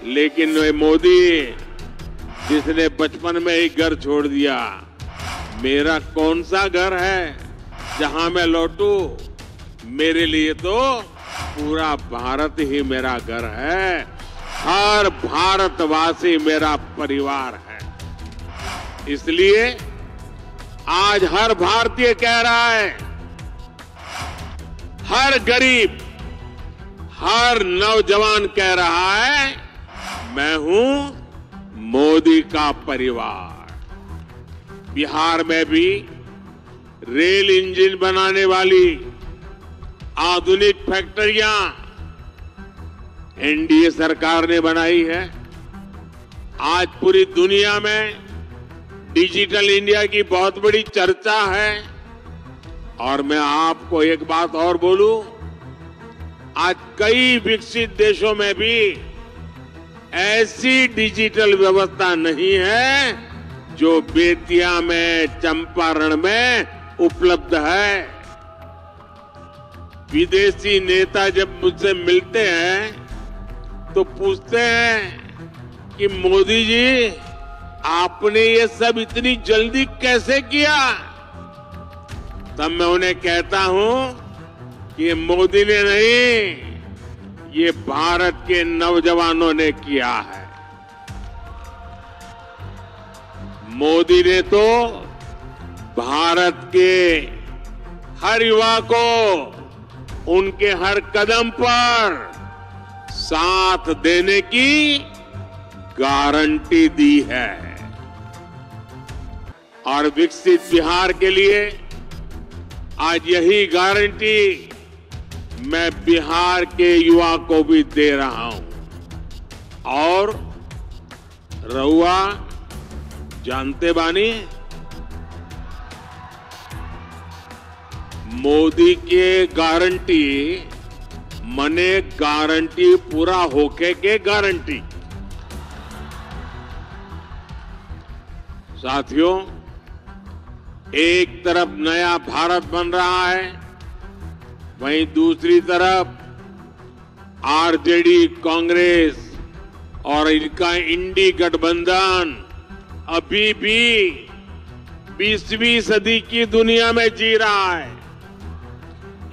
लेकिन वे मोदी जिसने बचपन में ही घर छोड़ दिया, मेरा कौन सा घर है जहां मैं लौटूं? मेरे लिए तो पूरा भारत ही मेरा घर है। हर भारतवासी मेरा परिवार है। इसलिए आज हर भारतीय कह रहा है, हर गरीब, हर नौजवान कह रहा है, मैं हूं मोदी का परिवार। बिहार में भी रेल इंजन बनाने वाली आधुनिक फैक्ट्रियां एनडीए सरकार ने बनाई है। आज पूरी दुनिया में डिजिटल इंडिया की बहुत बड़ी चर्चा है। और मैं आपको एक बात और बोलूं, आज कई विकसित देशों में भी ऐसी डिजिटल व्यवस्था नहीं है जो बेतिया में, चंपारण में उपलब्ध है। विदेशी नेता जब मुझसे मिलते हैं तो पूछते हैं कि मोदी जी, आपने ये सब इतनी जल्दी कैसे किया? तब मैं उन्हें कहता हूं कि ये मोदी ने नहीं, ये भारत के नौजवानों ने किया है। मोदी ने तो भारत के हर युवा को उनके हर कदम पर साथ देने की गारंटी दी है। और विकसित बिहार के लिए आज यही गारंटी मैं बिहार के युवा को भी दे रहा हूं। और रहुआ जानते बानी, मोदी के गारंटी मने गारंटी पूरा होके के गारंटी। साथियों, एक तरफ नया भारत बन रहा है, वहीं दूसरी तरफ आरजेडी, कांग्रेस और इनका इंडी गठबंधन अभी भी 20वीं सदी की दुनिया में जी रहा है।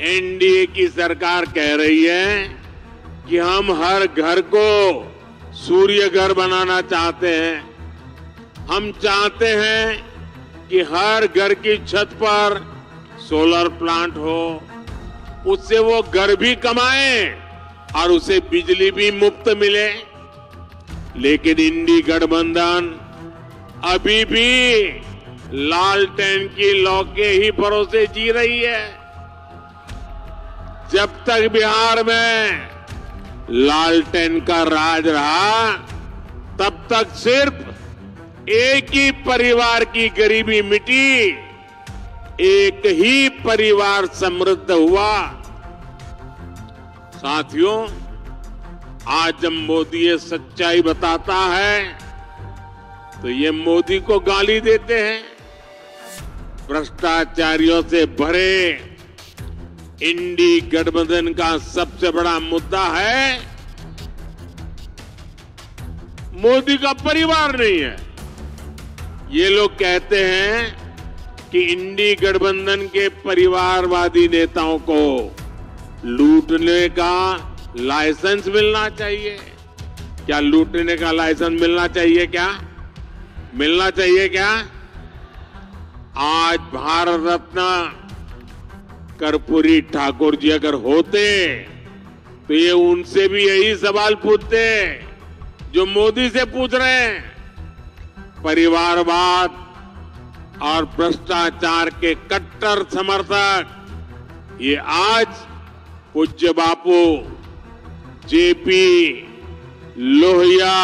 एनडीए की सरकार कह रही है कि हम हर घर को सूर्य घर बनाना चाहते हैं। हम चाहते हैं कि हर घर की छत पर सोलर प्लांट हो, उससे वो घर भी कमाए और उसे बिजली भी मुफ्त मिले। लेकिन इंडी गठबंधन अभी भी लालटेन की लौ के ही भरोसे जी रही है। जब तक बिहार में लालटेन का राज रहा, तब तक सिर्फ एक ही परिवार की गरीबी मिटी, एक ही परिवार समृद्ध हुआ। साथियों, आज जब मोदी ये सच्चाई बताता है तो ये मोदी को गाली देते हैं। भ्रष्टाचारियों से भरे इंडी गठबंधन का सबसे बड़ा मुद्दा है मोदी का परिवार नहीं है। ये लोग कहते हैं कि इंडी गठबंधन के परिवारवादी नेताओं को लूटने का लाइसेंस मिलना चाहिए। क्या लूटने का लाइसेंस मिलना चाहिए? क्या मिलना चाहिए? क्या आज भारत रत्न कर्पूरी ठाकुर जी अगर होते तो ये उनसे भी यही सवाल पूछते जो मोदी से पूछ रहे हैं। परिवारवाद और भ्रष्टाचार के कट्टर समर्थक ये आज पूज्य बापू जेपी लोहिया,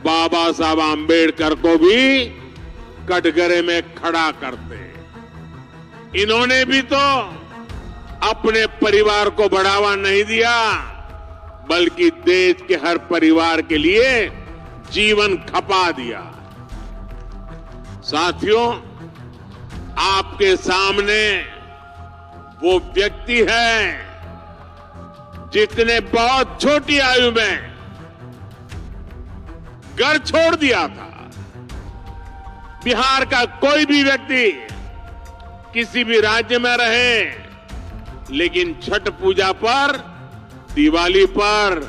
बाबा साहब आंबेडकर को भी कटघरे में खड़ा करते। इन्होंने भी तो अपने परिवार को बढ़ावा नहीं दिया, बल्कि देश के हर परिवार के लिए जीवन खपा दिया। साथियों, आपके सामने वो व्यक्ति है जिसने बहुत छोटी आयु में घर छोड़ दिया था। बिहार का कोई भी व्यक्ति किसी भी राज्य में रहे, लेकिन छठ पूजा पर, दिवाली पर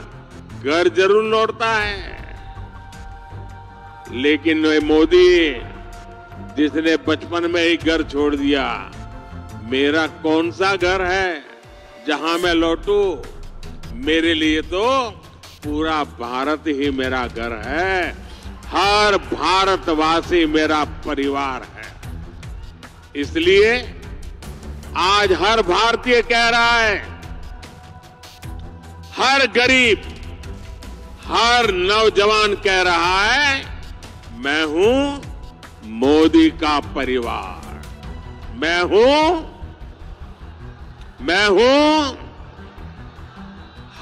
घर जरूर लौटता है। लेकिन वे मोदी जिसने बचपन में ही घर छोड़ दिया, मेरा कौन सा घर है जहां मैं लौटूं? मेरे लिए तो पूरा भारत ही मेरा घर है। हर भारतवासी मेरा परिवार है। इसलिए आज हर भारतीय कह रहा है, हर गरीब, हर नौजवान कह रहा है, मैं हूं मोदी का परिवार। मैं हूं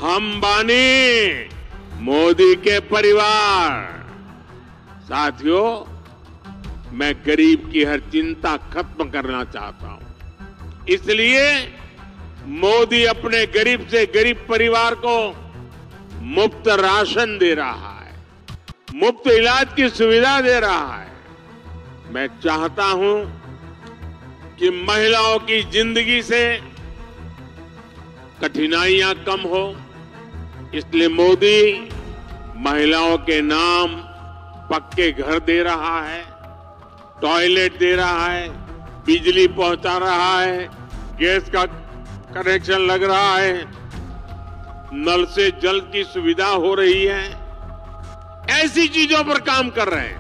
अंबानी मोदी के परिवार। साथियों, मैं गरीब की हर चिंता खत्म करना चाहता हूं। इसलिए मोदी अपने गरीब से गरीब परिवार को मुफ्त राशन दे रहा है, मुफ्त इलाज की सुविधा दे रहा है। मैं चाहता हूं कि महिलाओं की जिंदगी से कठिनाइयां कम हो, इसलिए मोदी महिलाओं के नाम पक्के घर दे रहा है, टॉयलेट दे रहा है, बिजली पहुंचा रहा है, गैस का कनेक्शन लग रहा है, नल से जल की सुविधा हो रही है। ऐसी चीजों पर काम कर रहे हैं।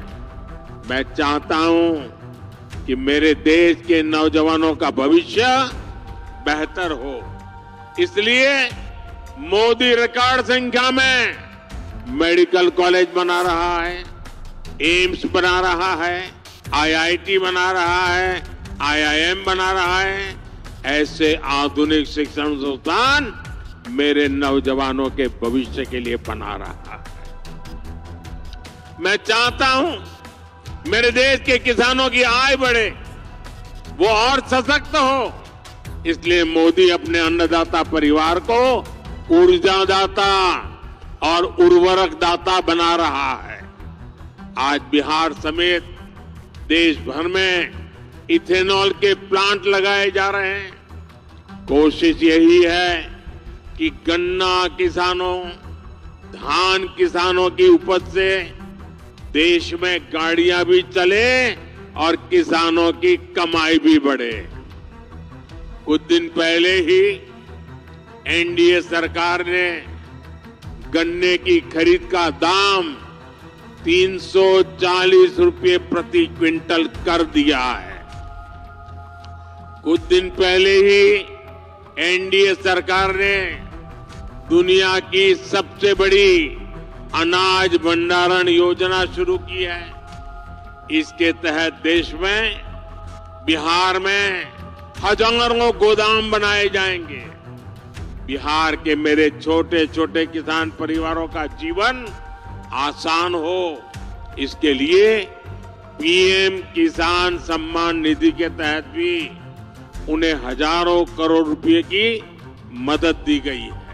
मैं चाहता हूं कि मेरे देश के नौजवानों का भविष्य बेहतर हो, इसलिए मोदी रिकॉर्ड संख्या में मेडिकल कॉलेज बना रहा है, एम्स बना रहा है, आईआईटी बना रहा है, आईआईएम बना रहा है। ऐसे आधुनिक शिक्षण संस्थान मेरे नौजवानों के भविष्य के लिए बना रहा है। मैं चाहता हूं मेरे देश के किसानों की आय बढ़े, वो और सशक्त हो, इसलिए मोदी अपने अन्नदाता परिवार को ऊर्जादाता और उर्वरक दाता बना रहा है। आज बिहार समेत देश भर में इथेनॉल के प्लांट लगाए जा रहे हैं। कोशिश यही है कि गन्ना किसानों, धान किसानों की उपज से देश में गाड़ियां भी चले और किसानों की कमाई भी बढ़े। कुछ दिन पहले ही एनडीए सरकार ने गन्ने की खरीद का दाम 340 रुपये प्रति क्विंटल कर दिया है। कुछ दिन पहले ही एनडीए सरकार ने दुनिया की सबसे बड़ी अनाज भंडारण योजना शुरू की है। इसके तहत देश में, बिहार में हजारों गोदाम बनाए जाएंगे। बिहार के मेरे छोटे छोटे किसान परिवारों का जीवन आसान हो, इसके लिए पीएम किसान सम्मान निधि के तहत भी उन्हें हजारों करोड़ रुपए की मदद दी गई है।